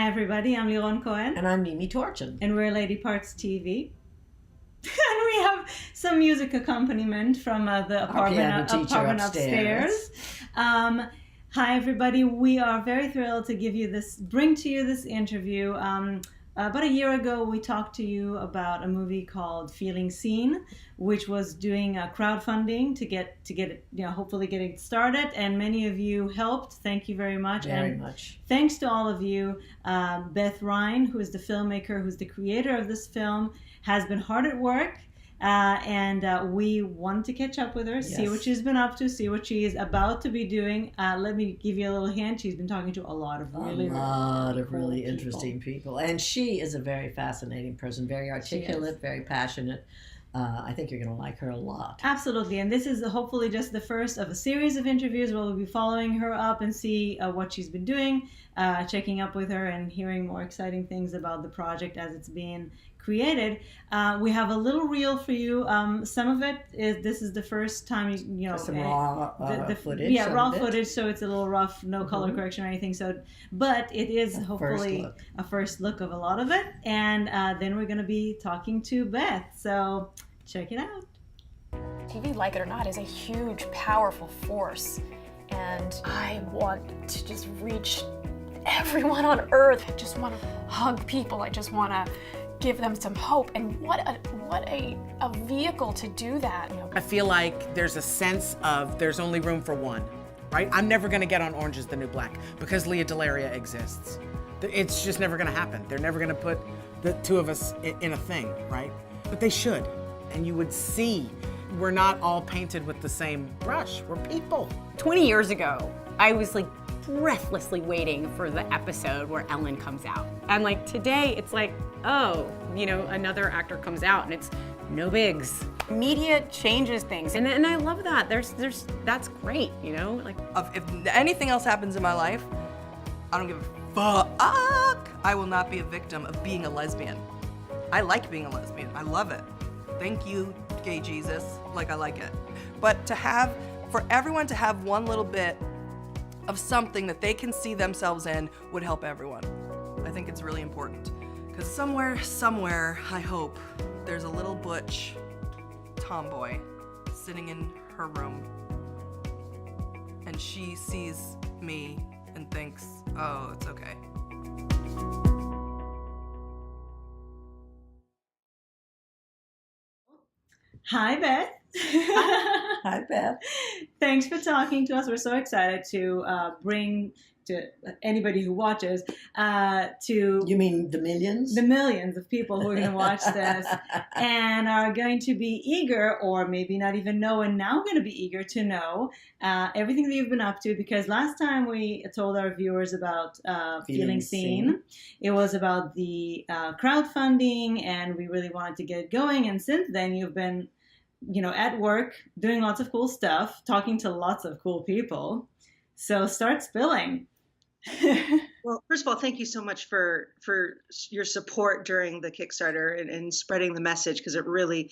Hi everybody, I'm Liron Cohen. And I'm Mimi Torchin. And we're Lady Parts TV. And we have some music accompaniment from the apartment upstairs. Hi everybody, we are very thrilled to bring to you this interview. About a year ago, we talked to you about a movie called Feeling Seen, which was doing crowdfunding to get it, hopefully getting started. And many of you helped. Thank you very much. Very much. Thanks to all of you. Beth Ryne, who is the filmmaker, who's the creator of this film, has been hard at work. And we wanted to catch up with her, see what she's been up to, see what she is about to be doing. Let me give you a little hint. She's been talking to a lot of really interesting people. And she is a very fascinating person, very articulate, very passionate. I think you're going to like her a lot. Absolutely. And this is hopefully just the first of a series of interviews where we'll be following her up and see what she's been doing, checking up with her and hearing more exciting things about the project as it's being created. We have a little reel for you. Some of it this is the first time some raw footage. Yeah, raw footage, so it's a little rough, no color correction or anything. But it is hopefully a first look of a lot of it. And then we're going to be talking to Beth. So check it out. TV, like it or not, is a huge, powerful force. And I want to just reach everyone on earth. I just want to hug people. I just want to give them some hope. And what a vehicle to do that. I feel like there's a sense of there's only room for one, right? I'm never going to get on Orange is the New Black because Leah Delaria exists. It's just never going to happen. They're never going to put the two of us in a thing, right? But they should. And you would see we're not all painted with the same brush. We're people. 20 years ago, I was like breathlessly waiting for the episode where Ellen comes out. And like today, it's like, oh, another actor comes out and it's no bigs. Media changes things, and I love that. That's great, like. If anything else happens in my life, I don't give a fuck. I will not be a victim of being a lesbian. I like being a lesbian. I love it. Thank you, gay Jesus. Like, I like it. But for everyone to have one little bit of something that they can see themselves in would help everyone. I think it's really important. Because somewhere, I hope, there's a little butch tomboy sitting in her room. And she sees me and thinks, oh, it's okay. Hi, Beth. Hi, Beth. Thanks for talking to us. We're so excited to bring to anybody who watches to... You mean the millions? The millions of people who are going to watch this and are going to be eager, or maybe not even know, and now going to be eager to know everything that you've been up to, because last time we told our viewers about Feeling Seen, it was about the crowdfunding, and we really wanted to get it going. And since then, you've been at work, doing lots of cool stuff, talking to lots of cool people. So start spilling. Well, first of all, thank you so much for your support during the Kickstarter and spreading the message, because it really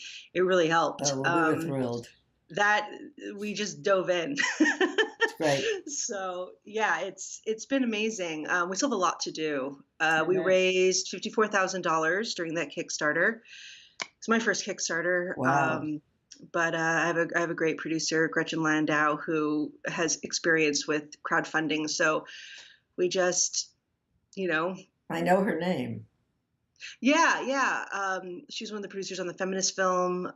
helped. Oh, well, we were thrilled. That we just dove in. It's great. So yeah, it's been amazing. We still have a lot to do. We raised $54,000 during that Kickstarter. It's my first Kickstarter. Wow. But I have a great producer, Gretchen Landau, who has experience with crowdfunding. So we just, I know her name. Yeah. She's one of the producers on the feminist film.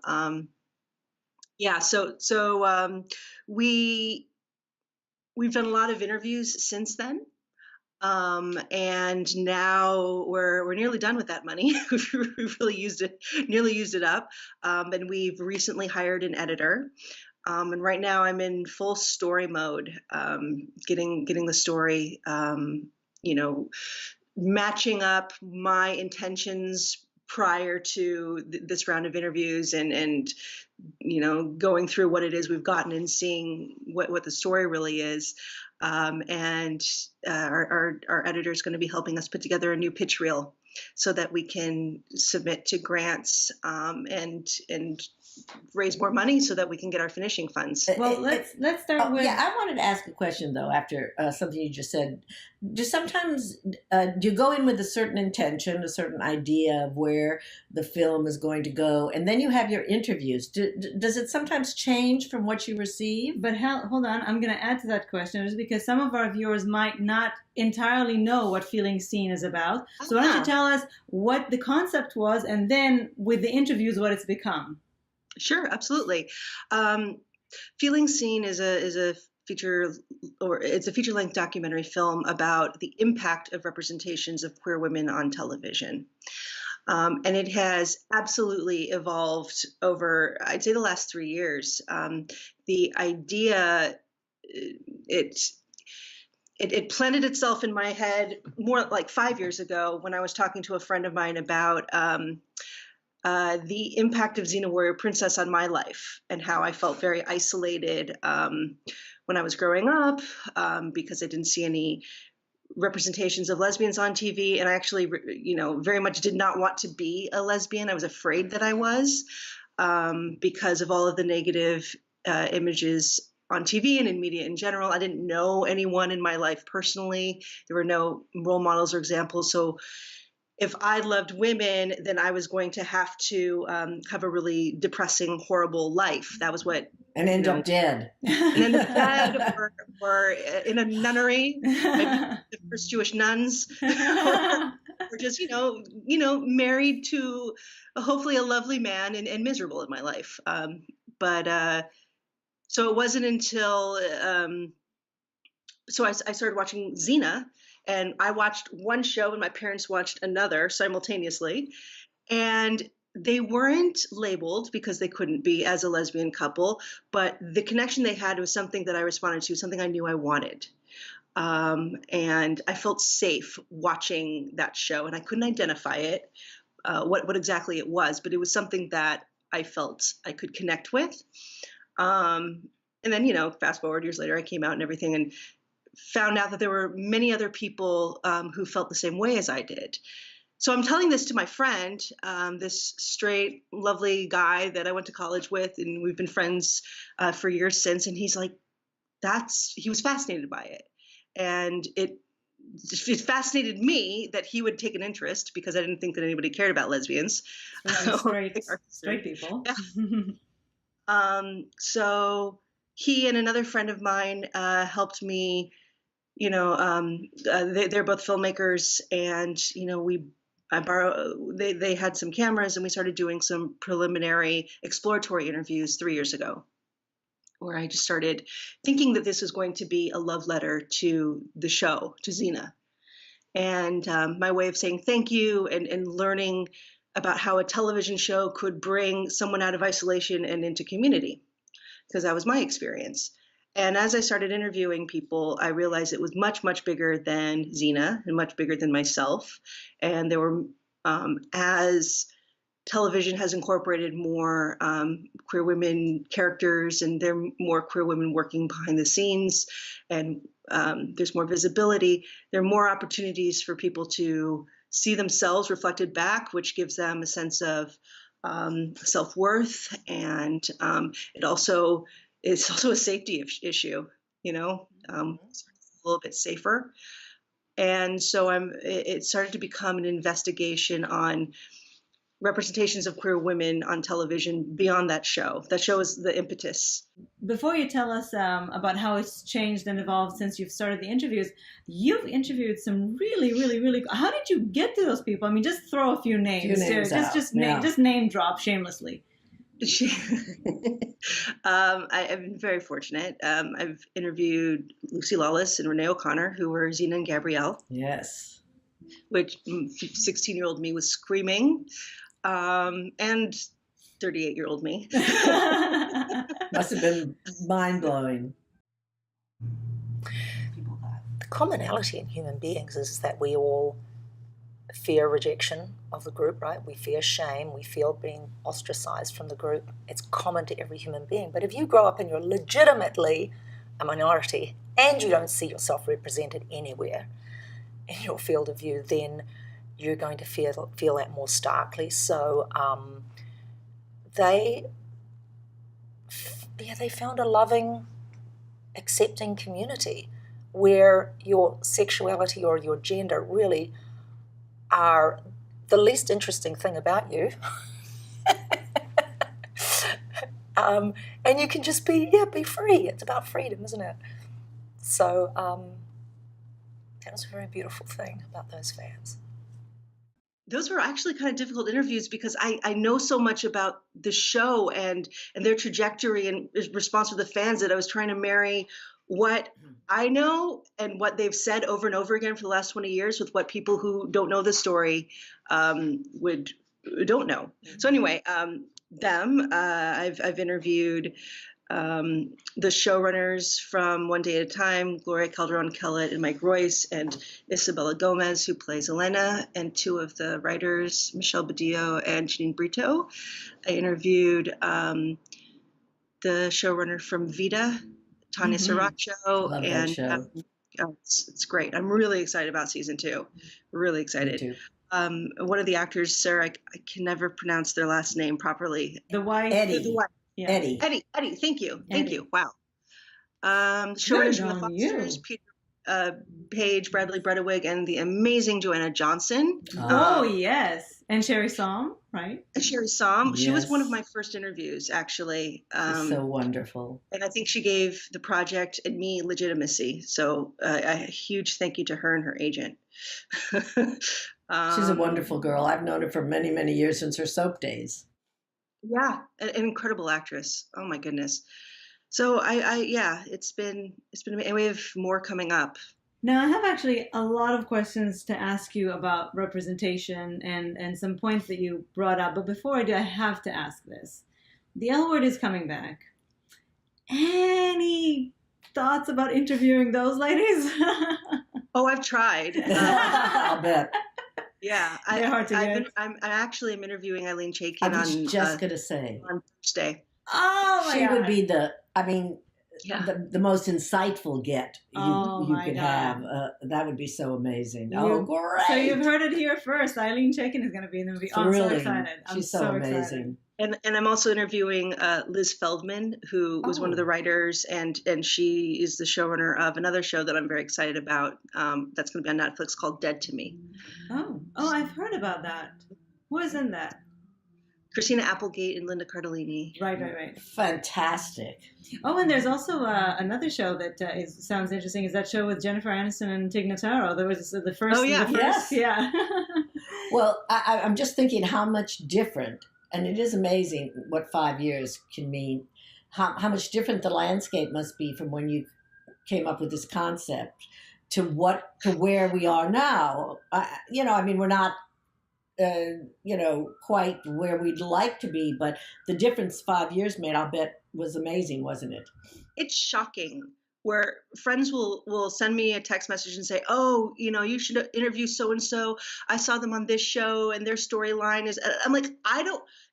We've done a lot of interviews since then. And now we're nearly done with that money. We've nearly used it up. And we've recently hired an editor. And right now I'm in full story mode, getting the story, matching up my intentions prior to this round of interviews and going through what it is we've gotten and seeing what the story really is. And our editor is going to be helping us put together a new pitch reel so that we can submit to grants and raise more money so that we can get our finishing funds. Well, let's start with. Yeah, I wanted to ask a question though. After something you just said, do sometimes do you go in with a certain intention, a certain idea of where the film is going to go, and then you have your interviews? Does it sometimes change from what you receive? But hold on, I'm going to add to that question, just because some of our viewers might not entirely know what Feeling Seen is about. So why don't you tell us what the concept was, and then with the interviews, what it's become? Sure, absolutely. Feeling Seen is a feature-length documentary film about the impact of representations of queer women on television. And it has absolutely evolved over, I'd say, the last 3 years. The idea, it planted itself in my head more like 5 years ago when I was talking to a friend of mine about the impact of Xena Warrior Princess on my life and how I felt very isolated when I was growing up because I didn't see any representations of lesbians on TV. And I actually, very much did not want to be a lesbian. I was afraid that I was because of all of the negative images on TV and in media in general. I didn't know anyone in my life personally. There were no role models or examples. So if I loved women, then I was going to have to have a really depressing, horrible life. That was what. And end up dead. And end up dead, or in a nunnery, maybe the first Jewish nuns, or just married to hopefully a lovely man and miserable in my life. So it wasn't until so I started watching Xena. And I watched one show and my parents watched another simultaneously. And they weren't labeled because they couldn't be as a lesbian couple, but the connection they had was something that I responded to, something I knew I wanted. And I felt safe watching that show, and I couldn't identify it, what exactly it was, but it was something that I felt I could connect with. And then, fast forward years later, I came out and everything, and found out that there were many other people who felt the same way as I did. So I'm telling this to my friend, this straight, lovely guy that I went to college with, and we've been friends for years since. And he's like, he was fascinated by it. And it fascinated me that he would take an interest because I didn't think that anybody cared about lesbians. Straight people. Yeah. So he and another friend of mine helped me. They're both filmmakers, and they had some cameras, and we started doing some preliminary exploratory interviews 3 years ago, where I just started thinking that this was going to be a love letter to the show, to Xena, and my way of saying thank you and learning about how a television show could bring someone out of isolation and into community, because that was my experience. And as I started interviewing people, I realized it was much, much bigger than Xena and much bigger than myself. And there were, as television has incorporated more queer women characters, and there are more queer women working behind the scenes, and there's more visibility, there are more opportunities for people to see themselves reflected back, which gives them a sense of self-worth. And it's also a safety issue, a little bit safer. And so it started to become an investigation on representations of queer women on television beyond that show. That show is the impetus. Before you tell us about how it's changed and evolved since you've started the interviews, you've interviewed some really, really, really. How did you get to those people? I mean, just throw a few names. Just name drop shamelessly. I've been very fortunate. I've interviewed Lucy Lawless and Renee O'Connor, who were Xena and Gabrielle. Yes. Which 16-year-old me was screaming, and 38-year-old me. Must have been mind-blowing. The commonality in human beings is that we all fear rejection of the group, right? We fear shame. We feel being ostracized from the group. It's common to every human being. But if you grow up and you're legitimately a minority and you don't see yourself represented anywhere in your field of view, then you're going to feel that more starkly. So they they found a loving, accepting community where your sexuality or your gender really are the least interesting thing about you. And you can just be free. It's about freedom, isn't it? So that was a very beautiful thing about those fans. Those were actually kind of difficult interviews because I know so much about the show and their trajectory and response to the fans that I was trying to marry what I know and what they've said over and over again for the last 20 years with what people who don't know the story don't know. So anyway, I've interviewed the showrunners from One Day at a Time, Gloria Calderon-Kellett and Mike Royce, and Isabella Gomez, who plays Elena, and two of the writers, Michelle Badillo and Janine Brito. I interviewed the showrunner from Vita, Tanya Sriracho, Love that and show. it's great. I'm really excited about season 2. Really excited. Me too. One of the actors, Sarah, I can never pronounce their last name properly. The wife. Eddie. The wife. Yeah. Eddie. Eddie, thank you. Thank Eddie. you. Wow. Showrunners from The on you. Fosters, Peter Page, Bradley Bredewig, and the amazing Joanna Johnson. Oh, yes. And Sherry Som, right? And Sherry Som. She was Yes. one of my first interviews, actually. She's so wonderful. And I think she gave the project and me legitimacy. So a huge thank you to her and her agent. She's a wonderful girl. I've known her for many, many years, since her soap days. Yeah, an incredible actress. Oh my goodness. So it's been, and we have more coming up. Now, I have actually a lot of questions to ask you about representation and some points that you brought up. But before I do, I have to ask this. The L Word is coming back. Any thoughts about interviewing those ladies? Oh, I've tried. I'll bet. Yeah, They're hard to get. I'm actually interviewing Eileen Chaikin I was on just going to say. on Thursday. Oh, my She God. would be the most insightful get you could have. That would be so amazing. Oh, great. So you've heard it here first. Eileen Chaikin is going to be in the movie. Oh, I'm so Thrilling. excited. She's so amazing. excited. And I'm also interviewing Liz Feldman, who was one of the writers, and she is the showrunner of another show that I'm very excited about. That's going to be on Netflix called Dead to Me. Oh, I've heard about that. Who is in that? Christina Applegate and Linda Cardellini. Right. Fantastic. Oh, and there's also another show that sounds interesting. Is that show with Jennifer Aniston and Tig Notaro? There was the first. Oh, yeah. The first, yeah. Well, I'm just thinking how much different, and it is amazing what 5 years can mean, how much different the landscape must be from when you came up with this concept to where we are now. We're not, quite where we'd like to be, but the difference 5 years made, I'll bet, was amazing, wasn't it? It's shocking where friends will send me a text message and say, oh, you should interview so-and-so. I saw them on this show and their storyline is, I'm like,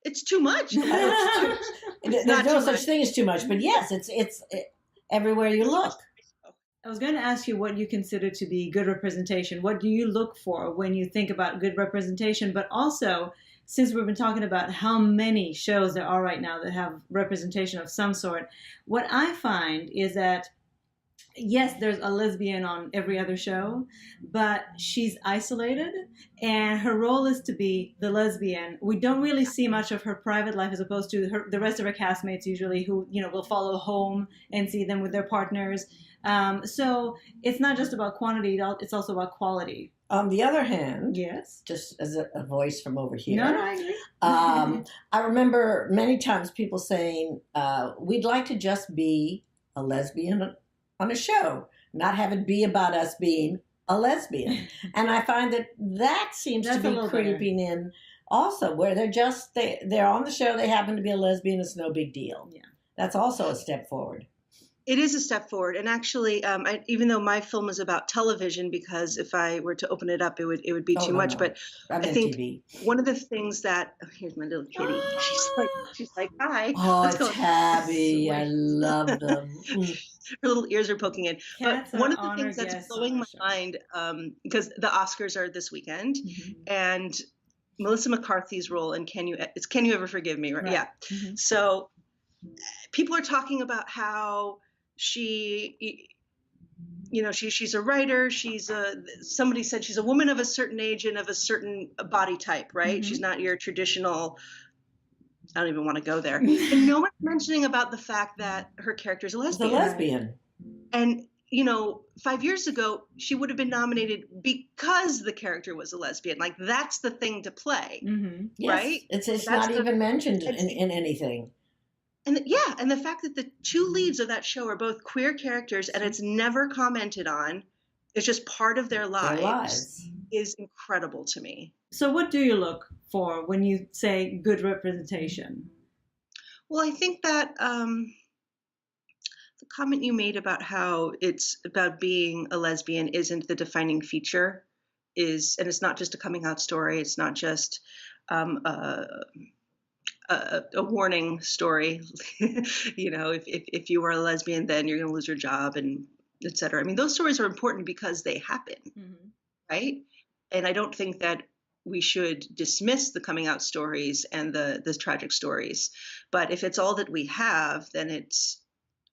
it's too much. There's no such thing as too much, but yes, it's everywhere you look. I was going to ask you what you consider to be good representation. What do you look for when you think about good representation? But also, since we've been talking about how many shows there are right now that have representation of some sort, what I find is that, yes, there's a lesbian on every other show, but she's isolated and her role is to be the lesbian. We don't really see much of her private life as opposed to the rest of her castmates usually who, will follow home and see them with their partners. So it's not just about quantity, it's also about quality. On the other hand, Yes. just as a voice from over here, No, I agree. I remember many times people saying, we'd like to just be a lesbian on a show, not have it be about us being a lesbian. And I find that seems That's a to little be creeping in also, where they're on the show, they happen to be a lesbian, it's no big deal. Yeah. That's also a step forward. It is a step forward. And actually, even though my film is about television, because if I were to open it up, it would be too much. No. But I'm I in think TV. one of the things that, here's my little kitty. She's like, hi. Oh, Let's go. Tabby, I love them. Her little ears are poking in. Cats But one are of the honored things that's guests blowing on my our show. mind, because the Oscars are this weekend, and Melissa McCarthy's role in Can You Ever Forgive Me? Right? Right. Yeah. Mhm. So people are talking about how she, she's a writer. Somebody said she's a woman of a certain age and of a certain body type, right? She's not your traditional, I don't even want to go there. And no one's mentioning about the fact that her character is a lesbian. The lesbian. And, 5 years ago, she would have been nominated because the character was a lesbian. Like, that's the thing to play, Yes, right? It's not even mentioned in anything. And and the fact that the two leads of that show are both queer characters and it's never commented on, it's just part of their lives, is incredible to me. So what do you look for when you say good representation? Well, I think that the comment you made about how it's about being a lesbian isn't the defining feature, and it's not just a coming out story. It's not just a warning story. If you are a lesbian, then you're going to lose your job, and et cetera. I mean, those stories are important because they happen, right? And I don't think that we should dismiss the coming out stories and the tragic stories. But if it's all that we have, then it's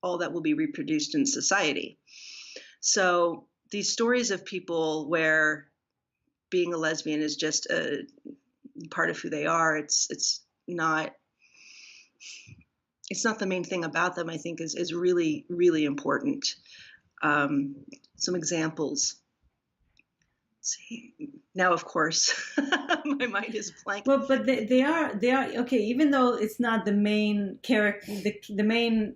all that will be reproduced in society. So these stories of people where being a lesbian is just a part of who they are, it's not the main thing about them, I think is really, really important. Some examples. Let's see. Now, of course, my mind is blank. Well, but they are okay. Even though it's not the main character, the main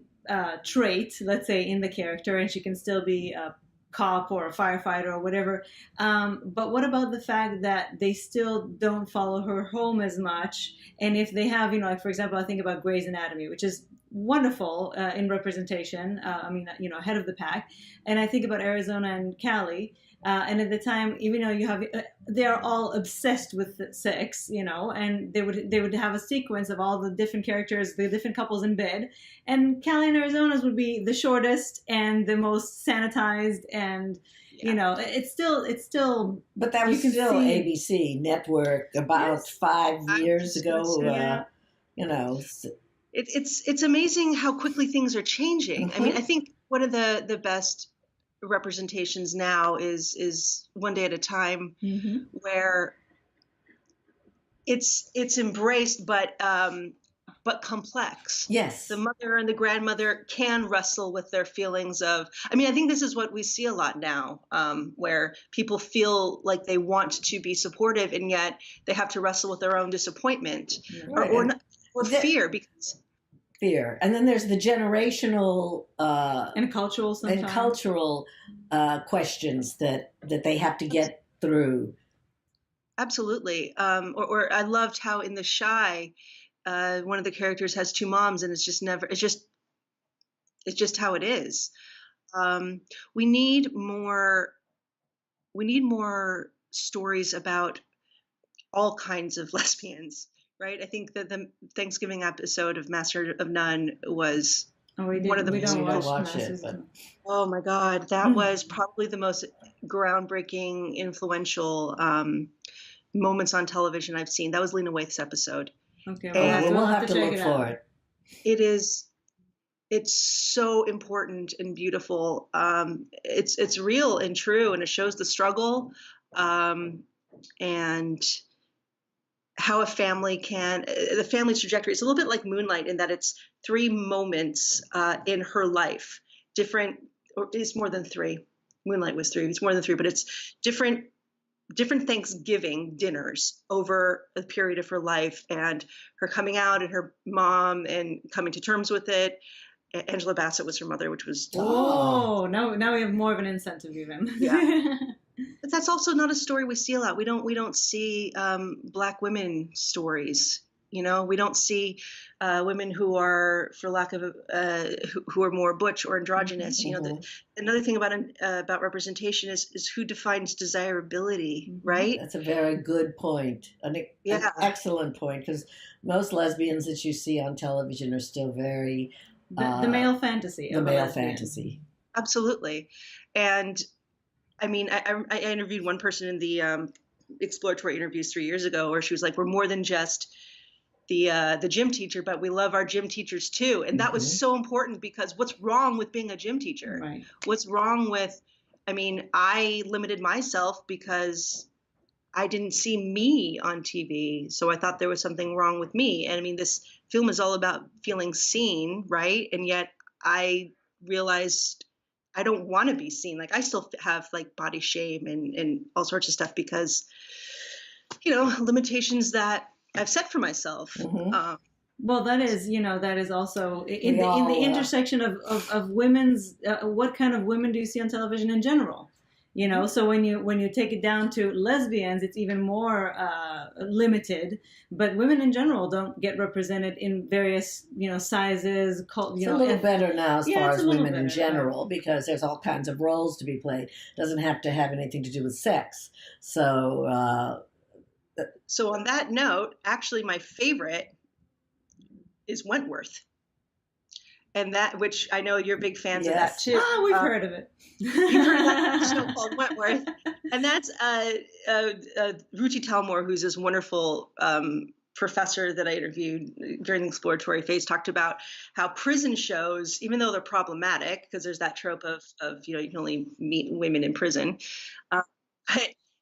trait, let's say, in the character, and she can still be a cop or a firefighter or whatever. But what about the fact that they still don't follow her home as much? And if they have, like, for example, I think about Grey's Anatomy, which is wonderful in representation. Ahead of the pack. And I think about Arizona and Cali. And at the time, even though they are all obsessed with sex, and they would have a sequence of all the different characters, the different couples in bed, and Cali and Arizona's would be the shortest and the most sanitized, and it's still. But that was still ABC network about 5 years ago. It's amazing how quickly things are changing. I mean, I think one of the best representations now is One Day at a Time, where it's embraced but complex. Yes, the mother and the grandmother can wrestle with their feelings of. I mean, I think this is what we see a lot now, where people feel like they want to be supportive and yet they have to wrestle with their own disappointment or fear because. Fear, and then there's the generational and cultural questions that they have to get through. Absolutely. Or I loved how in The Shy, one of the characters has two moms, and it's just how it is. We need more stories about all kinds of lesbians. Right. I think that the Thanksgiving episode of Master of None was one of the most. Oh my God, that was probably the most groundbreaking, influential moments on television I've seen. That was Lena Waithe's episode. Okay, we'll have to look for it. It's so important and beautiful. It's real and true, and it shows the struggle and how the family's trajectory. It's a little bit like Moonlight in that it's 3 moments in her life. Different, or it's more than 3. Moonlight was 3. It's more than 3, but it's different Thanksgiving dinners over a period of her life, and her coming out and her mom and coming to terms with it. Angela Bassett was her mother, which was now we have more of an incentive even. Yeah. But that's also not a story we see a lot. We don't see Black women stories. We don't see women who are, for lack of who are more butch or androgynous. Another thing about representation is who defines desirability, right? That's a very good point. An excellent point, because most lesbians that you see on television are still very the male fantasy. The male fantasy. Absolutely, and. I mean, I interviewed one person in the exploratory interviews 3 years ago where she was like, we're more than just the gym teacher, but we love our gym teachers too. And that was so important, because what's wrong with being a gym teacher? Right. What's wrong with, I mean, I limited myself because I didn't see me on TV. So I thought there was something wrong with me. And I mean, this film is all about feeling seen, right? And yet I realized I don't want to be seen. Like, I still have like body shame and all sorts of stuff because, you know, limitations that I've set for myself. Well, that is also in the intersection of women's, what kind of women do you see on television in general? You know, so when you take it down to lesbians, it's even more limited. But women in general don't get represented in various, you know, sizes. It's a little better now as far as women in general, because there's all kinds of roles to be played. Doesn't have to have anything to do with sex. So. So on that note, actually, my favorite is Wentworth. And that, which I know you're big fans of that too. Oh, we've heard of it. You've heard of that show called Wentworth. And that's Ruchi Talmor, who's this wonderful professor that I interviewed during the exploratory phase, talked about how prison shows, even though they're problematic, because there's that trope of you know, you can only meet women in prison,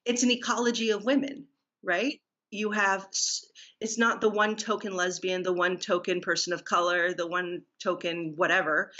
it's an ecology of women, right? You have, it's not the one token lesbian, the one token person of color, the one token whatever.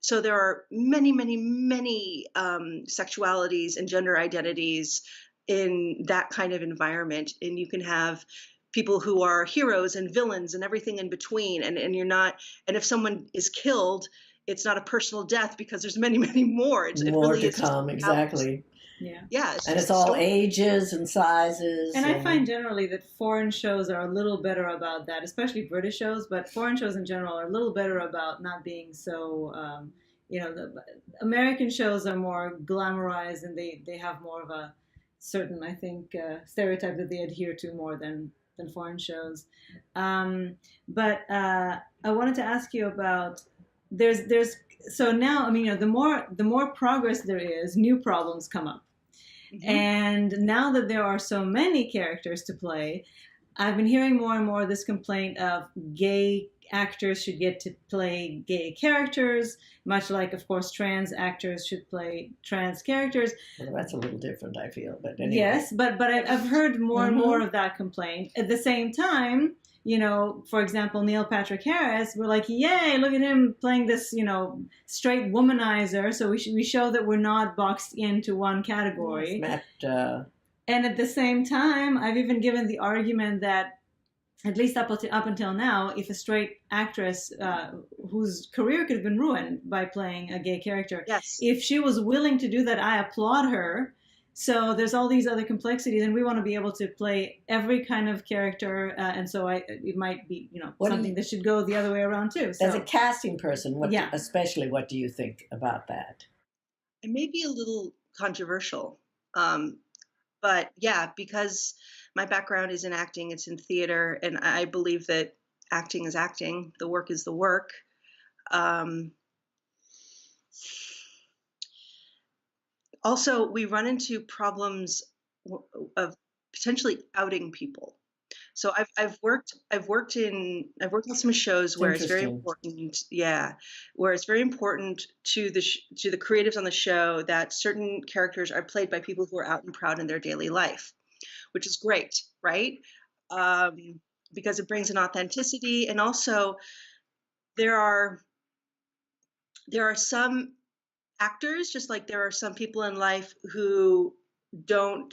So there are many, many, many sexualities and gender identities in that kind of environment. And you can have people who are heroes and villains and everything in between. And you're not, and if someone is killed, it's not a personal death, because there's many, many more. It more really to is come, exactly. Yeah, and it's all ages and sizes. And I find generally that foreign shows are a little better about that, especially British shows, but foreign shows in general are a little better about not being so, you know, the American shows are more glamorized, and they have more of a certain, I think, stereotype that they adhere to more than foreign shows. But I wanted to ask you about, so now, I mean, you know, the more progress there is, new problems come up. And now that there are so many characters to play, I've been hearing more and more this complaint of gay actors should get to play gay characters, much like, of course, trans actors should play trans characters. Well, that's a little different, I feel. But anyway. Yes, but I've heard more and more of that complaint. At the same time, you know, for example, Neil Patrick Harris, we're like, yay, look at him playing this, you know, straight womanizer. So we show that we're not boxed into one category. And at the same time, I've even given the argument that, at least up until now, if a straight actress whose career could have been ruined by playing a gay character, if she was willing to do that, I applaud her. So there's all these other complexities, and we want to be able to play every kind of character, and so it might be, you know, something that should go the other way around too. So. As a casting person, especially, what do you think about that? It may be a little controversial, but yeah, because my background is in acting, it's in theater, and I believe that acting is acting, the work is the work. Also, we run into problems of potentially outing people. So I've worked on some shows where it's very important, where it's very important to the creatives on the show that certain characters are played by people who are out and proud in their daily life, which is great, right? Because it brings an authenticity, and also there are some actors, just like there are some people in life who don't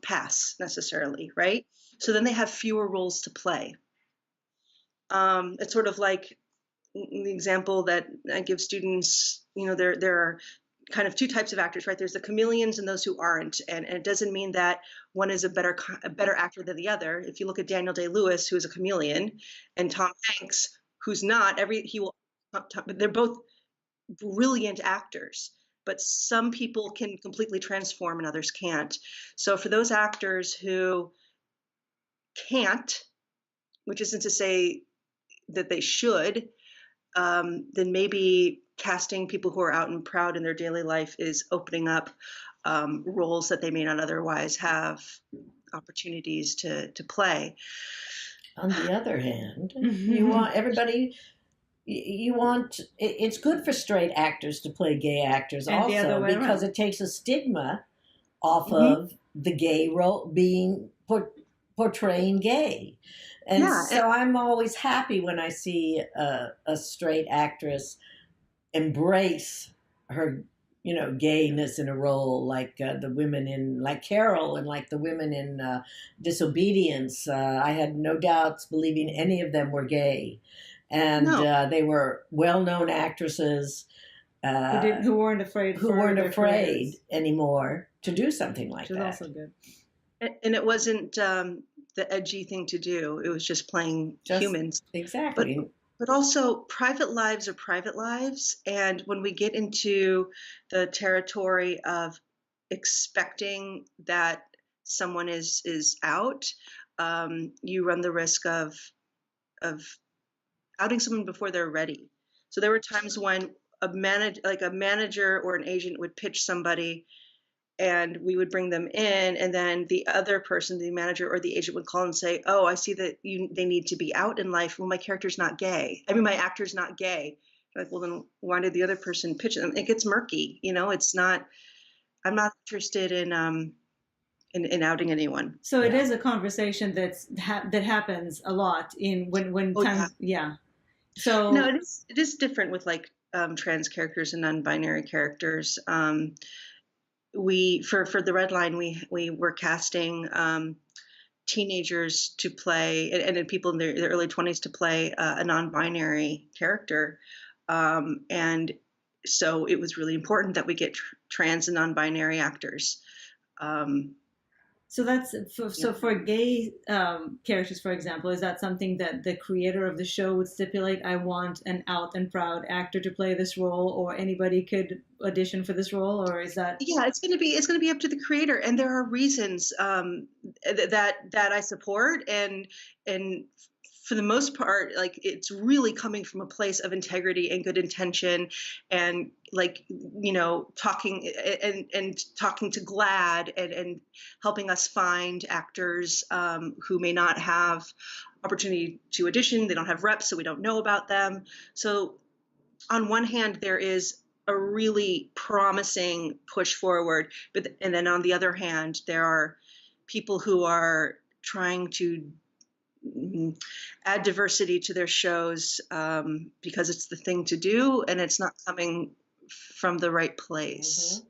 pass necessarily, right? So then they have fewer roles to play. It's sort of like the example that I give students. You know, there are kind of two types of actors, right? There's the chameleons and those who aren't, and it doesn't mean that one is a better actor than the other. If you look at Daniel Day-Lewis, who is a chameleon, and Tom Hanks, who's not, they're both brilliant actors, but some people can completely transform and others can't. So for those actors who can't, which isn't to say that they should, then maybe casting people who are out and proud in their daily life is opening up roles that they may not otherwise have opportunities to play. On the other hand, you want everybody. You want it's good for straight actors to play gay actors And the also other way because around. it takes a stigma off Mm-hmm. of the gay role being portraying gay. And Yeah, so I'm always happy when I see a straight actress embrace her, gayness in a role, like the women in, like Carol, and like the women in Disobedience. I had no doubts believing any of them were gay. And No. they were well-known actresses Who weren't afraid who for weren't their afraid careers, anymore to do something like which is that. also good. And it wasn't the edgy thing to do. It was just playing Just- humans. Exactly. But also, private lives are private lives. And when we get into the territory of expecting that someone is out, you run the risk of outing someone before they're ready. So there were times when a manager or an agent would pitch somebody, and we would bring them in, and then the other person, the manager or the agent, would call and say, "Oh, I see that they need to be out in life. Well, my character's not gay. I mean, my actor's not gay." Like, well, then why did the other person pitch them? It gets murky. It's not. I'm not interested in outing anyone. So it is a conversation that happens a lot when Oh, time. Yeah. So No, it is different with like trans characters and non-binary characters. We for the Red Line, we were casting teenagers to play and people in their early 20s to play a non-binary character, and so it was really important that we get trans and non-binary actors. So that's for gay characters, for example, is that something that the creator of the show would stipulate? I want an out and proud actor to play this role, or anybody could audition for this role, or is that? Yeah, it's going to be up to the creator, and there are reasons that I support, and for the most part, like, it's really coming from a place of integrity and good intention, and like, talking to GLAAD and helping us find actors who may not have opportunity to audition. They don't have reps, so we don't know about them. So on one hand, there is a really promising push forward, and then on the other hand, there are people who are trying to add diversity to their shows because it's the thing to do, and it's not coming from the right place.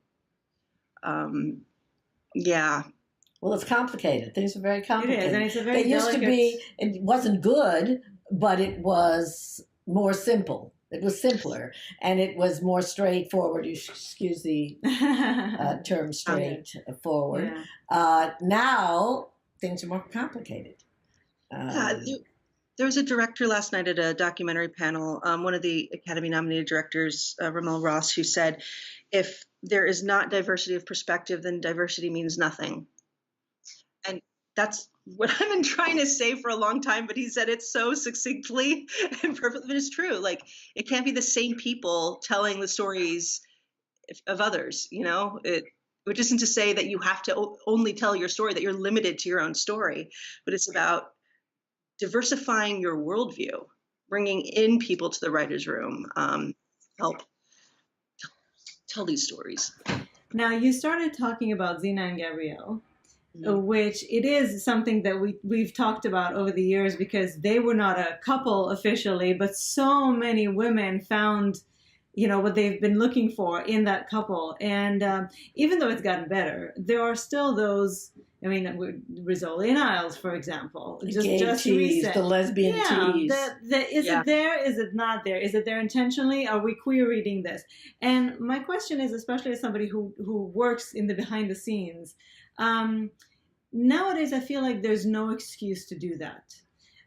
Yeah. Well, it's complicated. Things are very complicated. It is, and it's a very It used to be, it wasn't good, but it was more simple. It was simpler, and it was more straightforward. You excuse the term straightforward. Yeah. Now, things are more complicated. There was a director last night at a documentary panel, one of the Academy-nominated directors, Ramel Ross, who said, if there is not diversity of perspective, then diversity means nothing. And that's what I've been trying to say for a long time, but he said it so succinctly and perfectly. But it's true. Like, it can't be the same people telling the stories of others, which isn't to say that you have to only tell your story, that you're limited to your own story, but it's about diversifying your worldview, bringing in people to the writer's room, help tell these stories. Now, you started talking about Xena and Gabrielle, which it is something that we've talked about over the years, because they were not a couple officially, but so many women found what they've been looking for in that couple. And even though it's gotten better, there are still those. I mean, Rizzoli and Isles, for example, The just tease, recent. the lesbian tease. It there? Is it not there? Is it there intentionally? Are we queer reading this? And my question is, especially as somebody who works in the behind the scenes, nowadays I feel like there's no excuse to do that.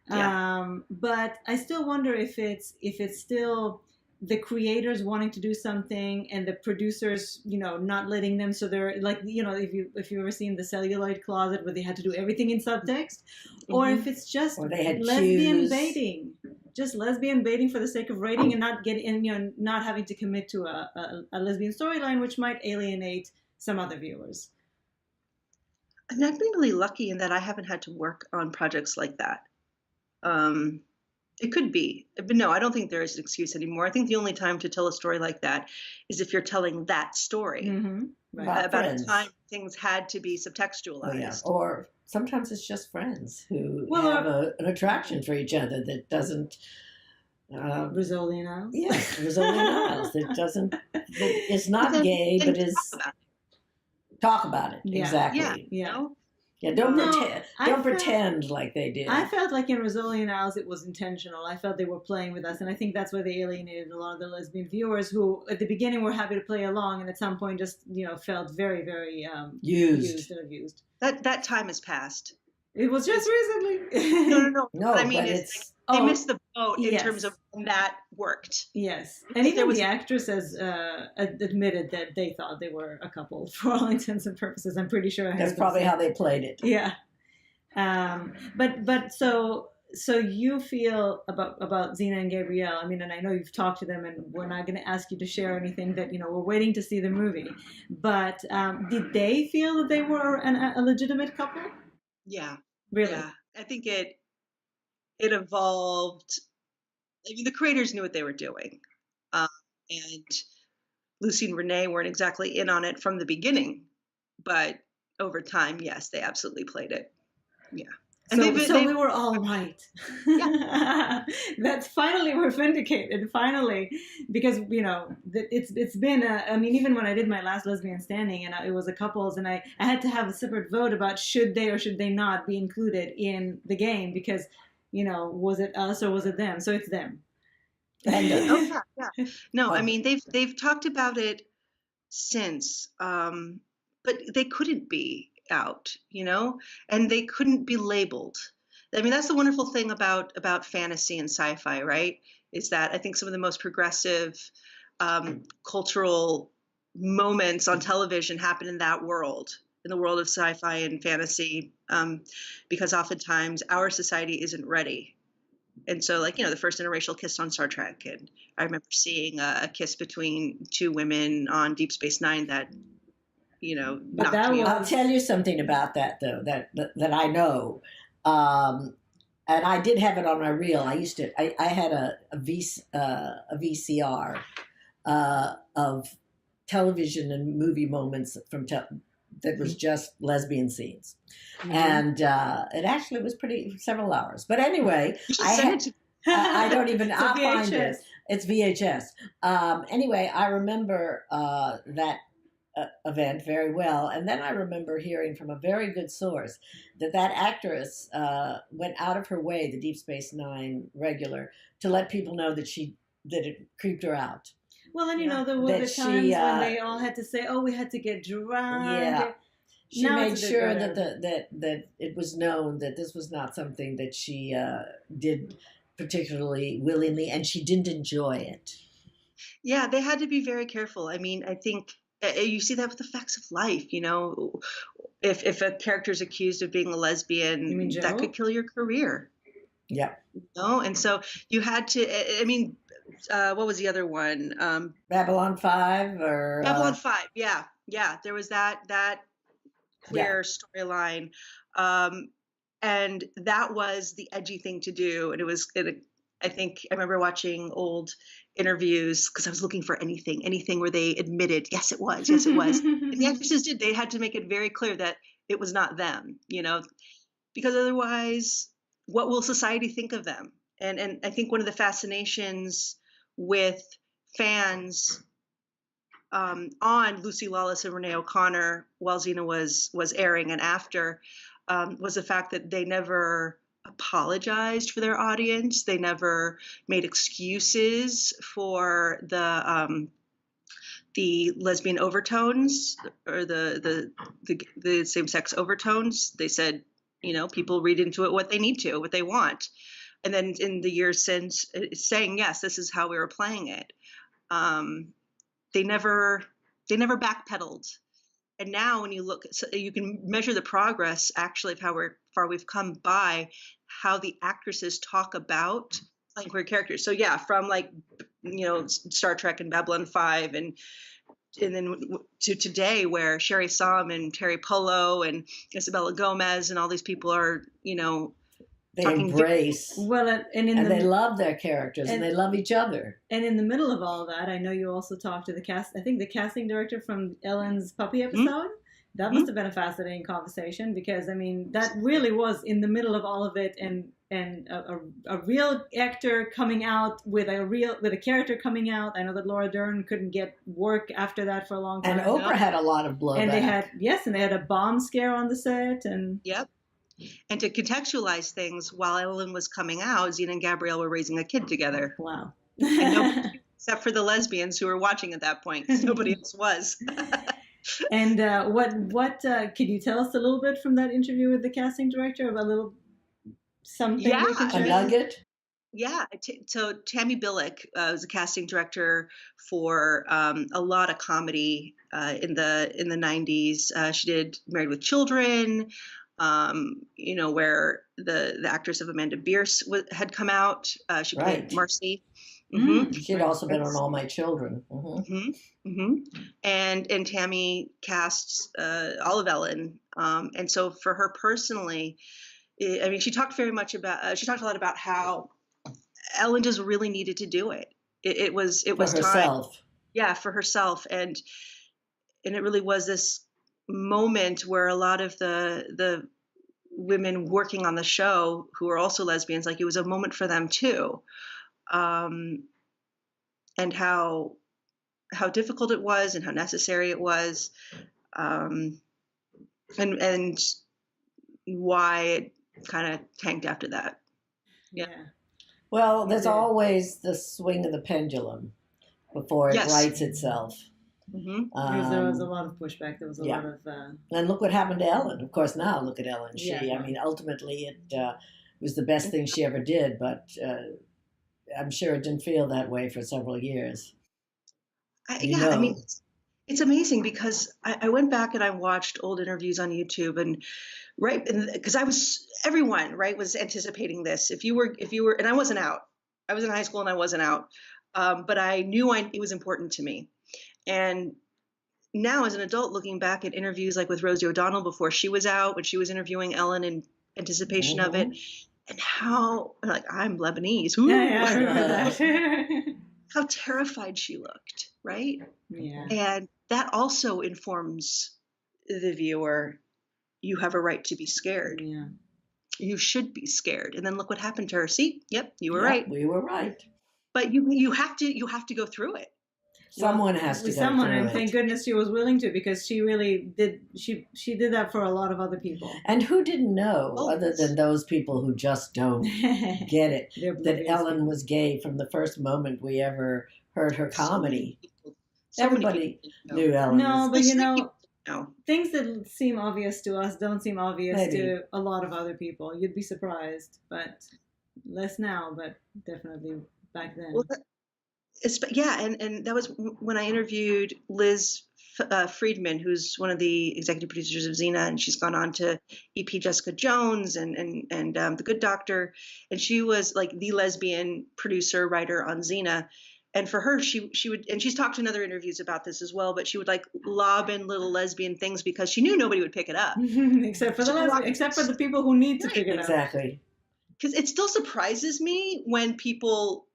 Yeah. But I still wonder if it's still the creators wanting to do something and the producers, not letting them. So they're like, if you ever seen The Celluloid Closet, where they had to do everything in subtext, or if it's just Or they had lesbian cues. baiting, just lesbian baiting for the sake of writing and not getting, not having to commit to a lesbian storyline, which might alienate some other viewers. I mean, I've been really lucky in that I haven't had to work on projects like that. It could be, but no, I don't think there is an excuse anymore. I think the only time to tell a story like that is if you're telling that story. About About friends. a time things had to be subtextualized. Oh, yeah. Or sometimes it's just friends who Well, have an attraction for each other that doesn't. Rizzoli Niles? Yes, Rizzoli Niles. That doesn't. That is not Then- gay, then but is talk about talk about it. Yeah. Exactly. Yeah, Yeah. Yeah, don't No, pretend. I Don't felt- pretend like they did. I felt like in Rizzoli and Niles it was intentional. I felt they were playing with us, and I think that's why they alienated a lot of the lesbian viewers who, at the beginning, were happy to play along, and at some point just felt very, very used and abused. that time has passed. It was just recently. No. No, What I mean but is it's they missed the boat in yes. terms of when that worked. Yes, and even was- the actresses admitted that they thought they were a couple for all intents and purposes. I'm pretty sure. I that's heard them probably say- how they played it. Yeah. But so you feel about Xena and Gabrielle. I mean, and I know you've talked to them, and we're not going to ask you to share anything that we're waiting to see the movie. But did they feel that they were a legitimate couple? Yeah, Really? yeah. I think it evolved. I mean, the creators knew what they were doing, and Lucy and Renee weren't exactly in on it from the beginning, but over time, yes, they absolutely played it. Yeah. And So we were all right. That's finally we're vindicated. Finally, because it's been. I mean, even when I did my last lesbian standing, and it was a couples, and I had to have a separate vote about should they or should they not be included in the game because, was it us or was it them? So it's them. And yeah. No, I mean they've talked about it since, but they couldn't be out, and they couldn't be labeled. I mean, that's the wonderful thing about fantasy and sci-fi, right? Is that I think some of the most progressive cultural moments on television happen in that world, in the world of sci-fi and fantasy, because oftentimes our society isn't ready. And so, the first interracial kiss on Star Trek, and I remember seeing a kiss between two women on Deep Space Nine that, knocked that me was- off. I'll tell you something about that though that I know, and I did have it on my reel. I had a VCR of television and movie moments from that was just lesbian scenes, and it actually was several hours. But anyway, You should send it to I don't even. It's a I'll find VHS. it. It's VHS. Anyway, I remember that event very well, and then I remember hearing from a very good source that actress went out of her way, the Deep Space Nine regular, to let people know that it creeped her out. Well, and there were That the she, times when they all had to say, "Oh, we had to get drunk." Yeah. She Now made it's a bit sure better. that it was known that this was not something that she did particularly willingly, and she didn't enjoy it. Yeah, they had to be very careful. I mean, I think you see that with the facts of life. If a character is accused of being a lesbian, You mean that Joe? could kill your career. Yeah. And so you had to. I mean, what was the other one? Babylon 5 or Babylon 5. Yeah. There was that queer storyline, and that was the edgy thing to do. And it was. I think I remember watching old interviews because I was looking for anything where they admitted, yes, it was. And the actresses did. They had to make it very clear that it was not them, because otherwise, what will society think of them? And I think one of the fascinations with fans on Lucy Lawless and Renee O'Connor while Xena was airing and after was the fact that they never apologized for their audience. They never made excuses for the lesbian overtones or the same-sex overtones. They said, people read into it what they need to, what they want. And then in the years since, saying, yes, this is how we were playing it. They never backpedaled. And now when you look, so you can measure the progress actually of how far we've come by how the actresses talk about playing queer characters. So yeah, from Star Trek and Babylon 5 and then to today where Sherry Som and Terry Polo and Isabella Gomez and all these people are, They talking embrace. Well, And they love their characters, and they love each other. And in the middle of all that, I know you also talked to the casting director from Ellen's puppy episode. That must have been a fascinating conversation, because I mean that really was in the middle of all of it, and a real actor coming out with a character coming out. I know that Laura Dern couldn't get work after that for a long time. And Oprah had a lot of blowback. And they had a bomb scare on the set, and Yep. And to contextualize things, while Ellen was coming out, Xena and Gabrielle were raising a kid together. wow. And nobody, except for the lesbians who were watching at that point, 'cause nobody else was. And what could you tell us a little bit from that interview with the casting director, of a little something? Yeah. We can A share? nugget? Yeah. So Tammy Billick was a casting director for a lot of comedy in the 90s. She did Married with Children, where the actress of Amanda Bierce had come out. She played Marcy. Mm-hmm. She'd also been on All My Children. Mm-hmm. Mm-hmm. Mm-hmm. And Tammy cast Olive Ellen. And so for her personally, I mean, she talked a lot about how Ellen just really needed to do it. It was herself. time. Yeah, for herself. And it really was this moment where a lot of the women working on the show who were also lesbians, like, it was a moment for them too. And how difficult it was, and how necessary it was, and why it kind of tanked after that. Yeah. Well, there's always the swing of the pendulum before it rights itself. Mm-hmm. Because there was a lot of pushback. There was a lot of... And look what happened to Ellen. Of course, now look at Ellen. Yeah. I mean, ultimately it was the best thing she ever did, but I'm sure it didn't feel that way for several years. I mean, it's amazing, because I went back and I watched old interviews on YouTube, and because everyone was anticipating this. If you were, and I wasn't out. I was in high school and I wasn't out, but I knew it was important to me. And now, as an adult, looking back at interviews like with Rosie O'Donnell before she was out, when she was interviewing Ellen in anticipation of it, and how, like, I'm Lebanese. Ooh. Yeah, I remember that. How terrified she looked, right? Yeah. And that also informs the viewer. You have a right to be scared. Yeah. You should be scared. And then look what happened to her. See? Yep, you were right. We were right. But you have to go through it. Someone has to go through and it. thank goodness she was willing to, because she really did. She did that for a lot of other people. And who didn't know, other than those people who just don't get it, that Ellen was gay from the first moment we ever heard her comedy. Everybody knew Ellen. No, but No. things that seem obvious to us don't seem obvious to a lot of other people. You'd be surprised, but less now, but definitely back then. Well, and that was when I interviewed Liz Friedman, who's one of the executive producers of Xena, and she's gone on to EP Jessica Jones and The Good Doctor, and she was like the lesbian producer writer on Xena. And for her, she would, and she's talked in other interviews about this as well, but she would like lob in little lesbian things because she knew nobody would pick it up, except for the people who need to pick it up. Exactly. Because it still surprises me when people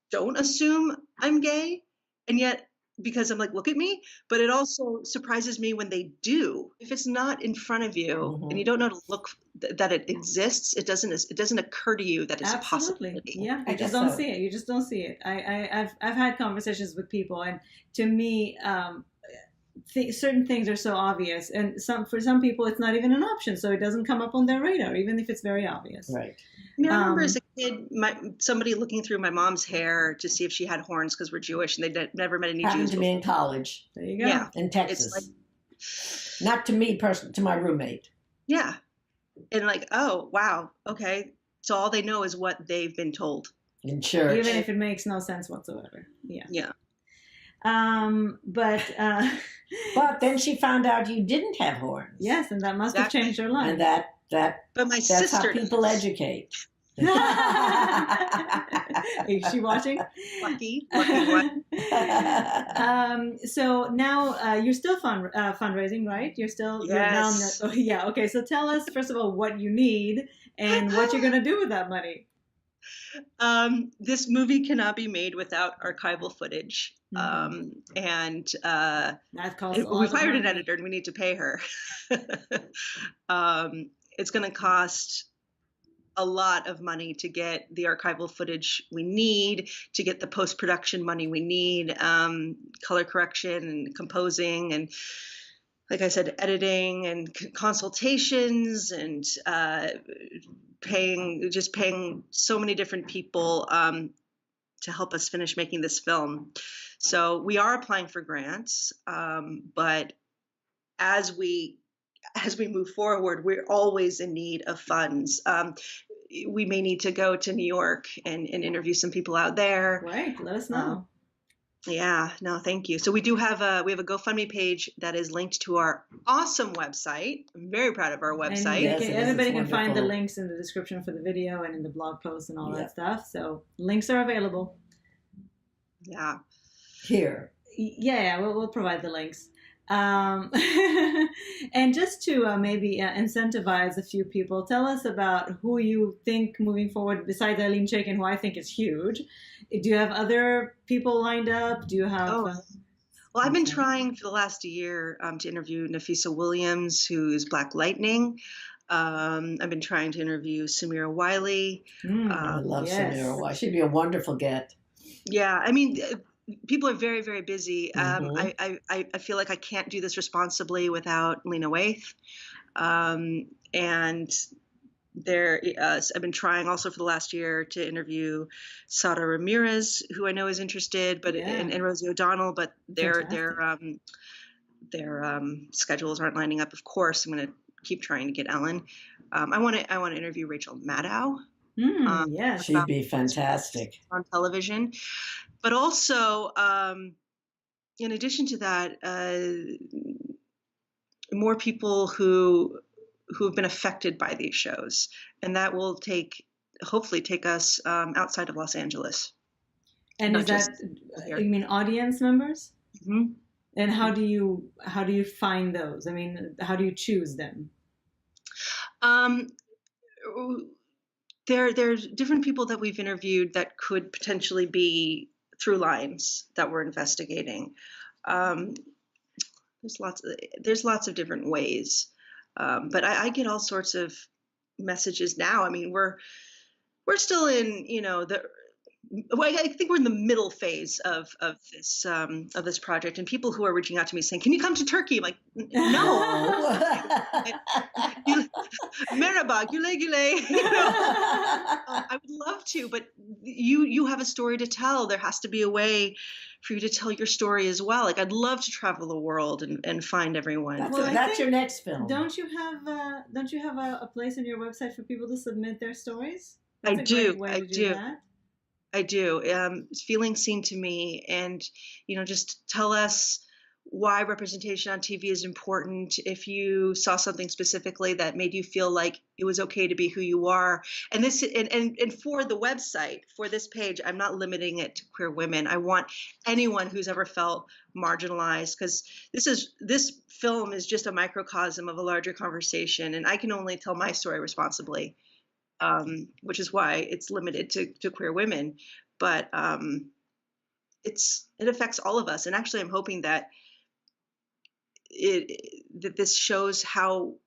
don't assume I'm gay, and yet, because I'm like, look at me, but it also surprises me when they do. If it's not in front of you and you don't know to look that it exists, it doesn't occur to you that it's a possibility. Yeah, you just don't see it. You just don't see it. I've had conversations with people, and to me, certain things are so obvious, and for some people it's not even an option, so it doesn't come up on their radar, even if it's very obvious. Right. I mean, I remember as a kid, somebody looking through my mom's hair to see if she had horns because we're Jewish, and they'd never met any Happened Jews to me in college. There you go. Yeah. In Texas. Not to me personally, to my roommate. Yeah. And like, oh, wow, okay. So all they know is what they've been told. In church. Even if it makes no sense whatsoever. Yeah. Yeah. But then she found out you didn't have horns. Yes, and that must have changed her life. And but my that's sister how people educate. Is she watching? Lucky one. So now you're still fundraising, right? You're still Yes. yeah. Okay. So tell us first of all what you need and what you're gonna do with that money. This movie cannot be made without archival footage, and that costs a lot we've of hired an money. editor, and we need to pay her. It's going to cost a lot of money to get the archival footage we need, to get the post-production money we need, color correction and composing, and like I said, editing and consultations, and paying so many different people to help us finish making this film. So we are applying for grants, but as we move forward, we're always in need of funds. We may need to go to New York and interview some people out there. Right, let us know. Yeah, no, thank you. So we have a GoFundMe page that is linked to our awesome website. I'm very proud of our website. And everybody can find the wonderful. links in the description for the video and in the blog post and all that stuff. So links are available. Yeah. Here. Yeah, we'll provide the links. And just to maybe incentivize a few people, tell us about who you think moving forward, besides Eileen Chaikin, who I think is huge. Do you have other people lined up? Do you have... Well, I've been trying for the last year to interview Nafisa Williams, who's Black Lightning. I've been trying to interview Samira Wiley. I love Samira Wiley. She'd be a wonderful get. Yeah, I mean... people are very, very busy. I feel like I can't do this responsibly without Lena Waithe. And I've been trying also for the last year to interview Sara Ramirez, who I know is interested, but and Rosie O'Donnell, but their schedules aren't lining up. Of course, I'm going to keep trying to get Ellen. I want to interview Rachel Maddow. Yes, she'd be fantastic on television. But also, in addition to that, more people who have been affected by these shows, and that will hopefully take us outside of Los Angeles. And is that, you mean audience members? Mm-hmm. And how do you find those? I mean, how do you choose them? There's different people that we've interviewed that could potentially be through lines that we're investigating. There's lots of different ways, but I get all sorts of messages now. I mean, we're still in I think we're in the middle phase of this project, and people who are reaching out to me saying, "Can you come to Turkey?" I'm like, "No." Merhaba, güle güle. I would love to, but you have a story to tell. There has to be a way for you to tell your story as well. Like, I'd love to travel the world and find everyone. That's your next film. Don't you have a place on your website for people to submit their stories? I do. That. I do. Feeling seen to me, and just tell us why representation on TV is important. If you saw something specifically that made you feel like it was okay to be who you are, and for the website, for this page, I'm not limiting it to queer women. I want anyone who's ever felt marginalized, because this film is just a microcosm of a larger conversation, and I can only tell my story responsibly. Which is why it's limited to queer women, but it affects all of us. And actually, I'm hoping that this shows how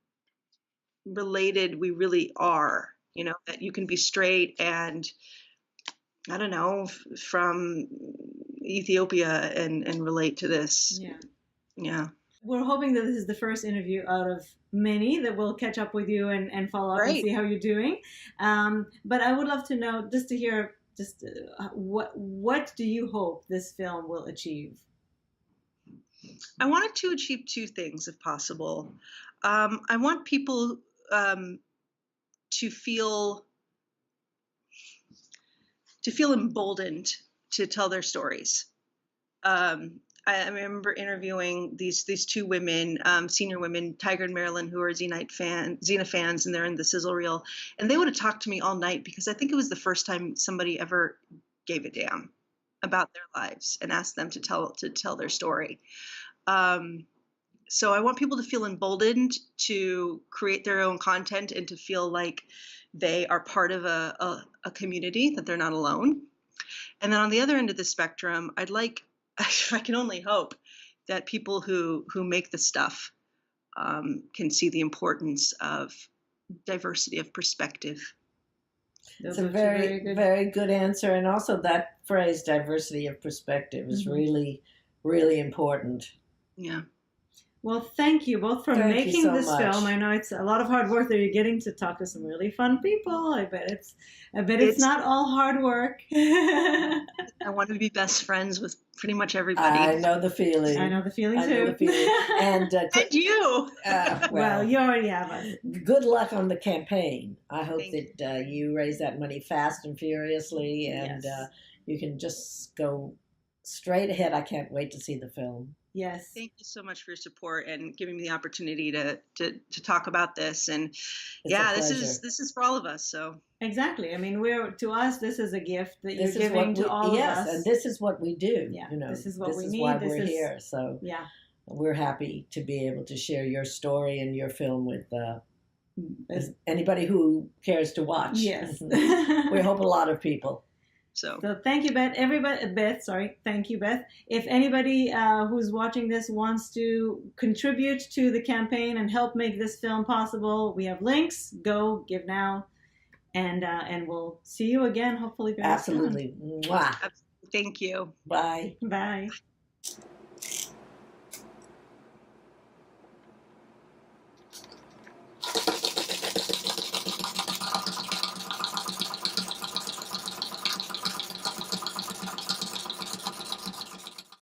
related we really are. That you can be straight and, I don't know, from Ethiopia and relate to this. Yeah. We're hoping that this is the first interview out of many that will catch up with you and follow up and see how you're doing. But I would love to know, just to hear, what do you hope this film will achieve? I want it to achieve two things, if possible. I want people to feel emboldened to tell their stories. I remember interviewing these two women, senior women, Tiger and Marilyn, who are Xena fans, and they're in the sizzle reel. And they would have talked to me all night because I think it was the first time somebody ever gave a damn about their lives and asked them to tell their story. So I want people to feel emboldened to create their own content and to feel like they are part of a community, that they're not alone. And then on the other end of the spectrum, I'd like, I can only hope that people who make the stuff can see the importance of diversity of perspective. It's a very good answer. And also that phrase, diversity of perspective, is really, really important. Yeah. Well, thank you both for making this film. I know it's a lot of hard work that you're getting to talk to some really fun people. I bet it's not all hard work. I want to be best friends with pretty much everybody. I know the feeling. I know the feeling too. And you. Well, you already have us. Good luck on the campaign. I hope that you raise that money fast and furiously, and you can just go straight ahead. I can't wait to see the film. Yes. Thank you so much for your support and giving me the opportunity to talk about this. And this is for all of us. So exactly. I mean, to us, this is a gift that you're giving to all of us. Yes, and this is what we do. Yeah. You know, this is what we need. Why we're here. So yeah, we're happy to be able to share your story and your film with anybody who cares to watch. Yes. We hope a lot of people. So thank you, Beth. Thank you, Beth. If anybody who's watching this wants to contribute to the campaign and help make this film possible, we have links. Go, give now, and we'll see you again, hopefully very soon. Absolutely. Mwah. Thank you. Bye. Bye.